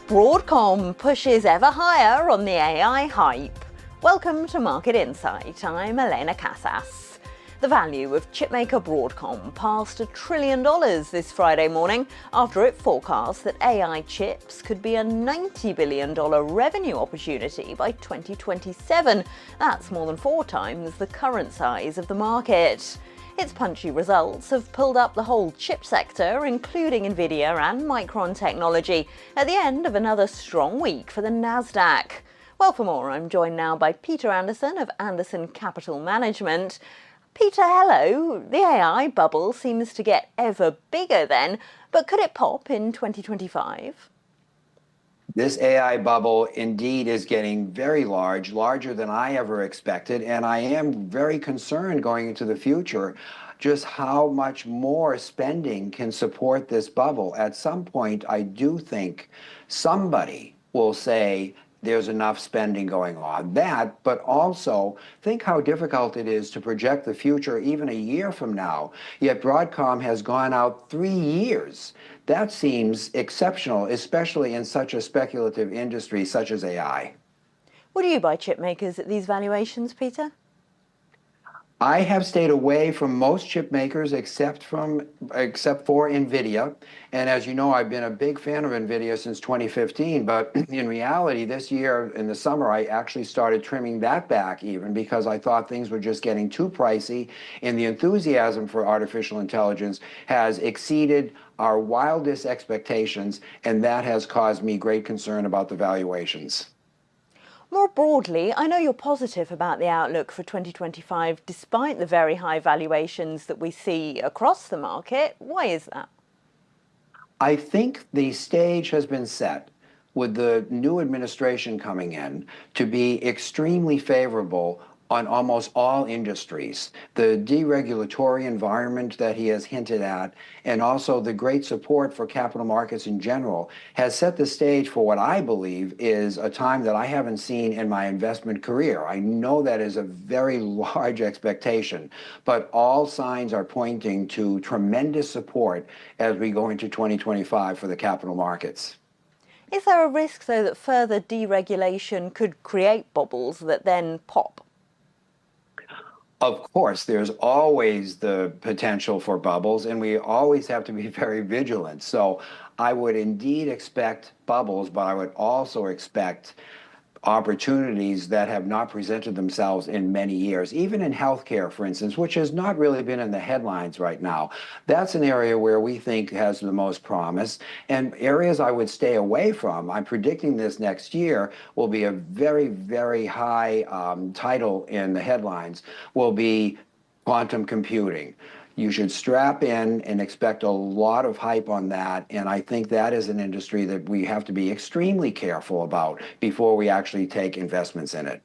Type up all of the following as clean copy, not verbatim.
Broadcom pushes ever higher on the AI hype. Welcome to Market Insight. I'm Elena Casas. The value of Chipmaker Broadcom passed $1 trillion this Friday morning after it forecast that AI chips could be a $90 billion revenue opportunity by 2027. That's more than 4 times the current size of the market. Its punchy results have pulled up the whole chip sector, including Nvidia and Micron Technology, at the end of another strong week for the Nasdaq. Well, for more, I'm joined now by Peter Andersen of Andersen Capital Management. Peter, hello. The AI bubble seems to get ever bigger then, but could it pop in 2025? This AI bubble indeed is getting very large, larger than I ever expected, and I am very concerned going into the future just how much more spending can support this bubble. At some point, I do think somebody will say there's enough spending going on. That, but also think how difficult it is to project the future even a year from now. Yet Broadcom has gone out 3 years. That seems exceptional, especially in such a speculative industry such as AI. Would you buy chip makers at these valuations, Peter? I have stayed away from most chip makers except for Nvidia. And as you know, I've been a big fan of Nvidia since 2015. But in reality, this year in the summer, I actually started trimming that back even because I thought things were just getting too pricey. And the enthusiasm for artificial intelligence has exceeded our wildest expectations. And that has caused me great concern about the valuations. More broadly, I know you're positive about the outlook for 2025 despite the very high valuations that we see across the market. Why is that? I think the stage has been set with the new administration coming in to be extremely favorable on almost all industries. The deregulatory environment that he has hinted at, and also the great support for capital markets in general, has set the stage for what I believe is a time that I haven't seen in my investment career. I know that is a very large expectation, but all signs are pointing to tremendous support as we go into 2025 for the capital markets. Is there a risk, though, that further deregulation could create bubbles that then pop? Of course, there's always the potential for bubbles, and we always have to be very vigilant. So I would indeed expect bubbles, but I would also expect opportunities that have not presented themselves in many years, even in healthcare, for instance, which has not really been in the headlines right now. That's an area where we think has the most promise, and areas I would stay away from. I'm predicting this next year will be a very, very high title in the headlines, will be quantum computing. You should strap in and expect a lot of hype on that. And I think that is an industry that we have to be extremely careful about before we actually take investments in it.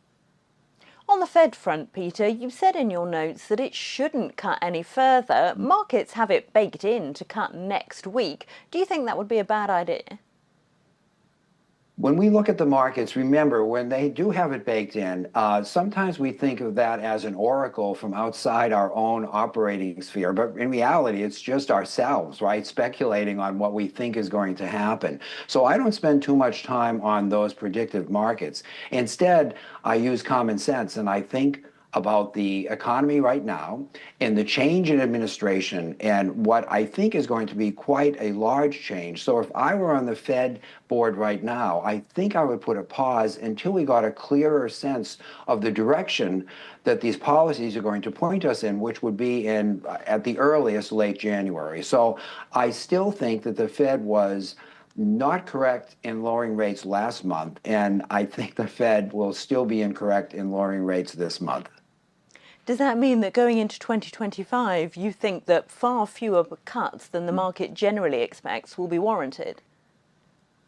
On the Fed front, Peter, you said in your notes that it shouldn't cut any further. Markets have it baked in to cut next week. Do you think that would be a bad idea? When we look at the markets, remember, when they do have it baked in, sometimes we think of that as an oracle from outside our own operating sphere. But in reality, it's just ourselves, right, speculating on what we think is going to happen. So I don't spend too much time on those predictive markets. Instead, I use common sense, and I think about the economy right now and the change in administration and what I think is going to be quite a large change. So if I were on the Fed board right now, I think I would put a pause until we got a clearer sense of the direction that these policies are going to point us in, which would be in, at the earliest, late January. So I still think that the Fed was not correct in lowering rates last month, and I think the Fed will still be incorrect in lowering rates this month. Does that mean that going into 2025, you think that far fewer cuts than the market generally expects will be warranted?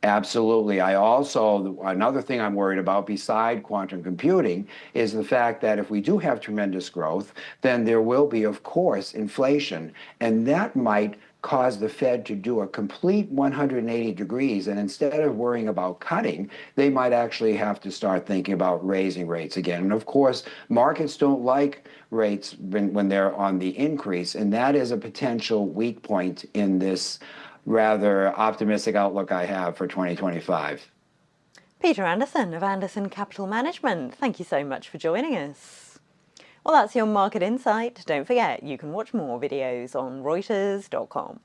Absolutely. Another thing I'm worried about beside quantum computing is the fact that if we do have tremendous growth, then there will be, of course, inflation, and that might cause the Fed to do a complete 180 degrees. And instead of worrying about cutting, they might actually have to start thinking about raising rates again. And of course, markets don't like rates when they're on the increase. And that is a potential weak point in this rather optimistic outlook I have for 2025. Peter Andersen of Andersen Capital Management, thank you so much for joining us. Well, that's your market insight. Don't forget, you can watch more videos on Reuters.com.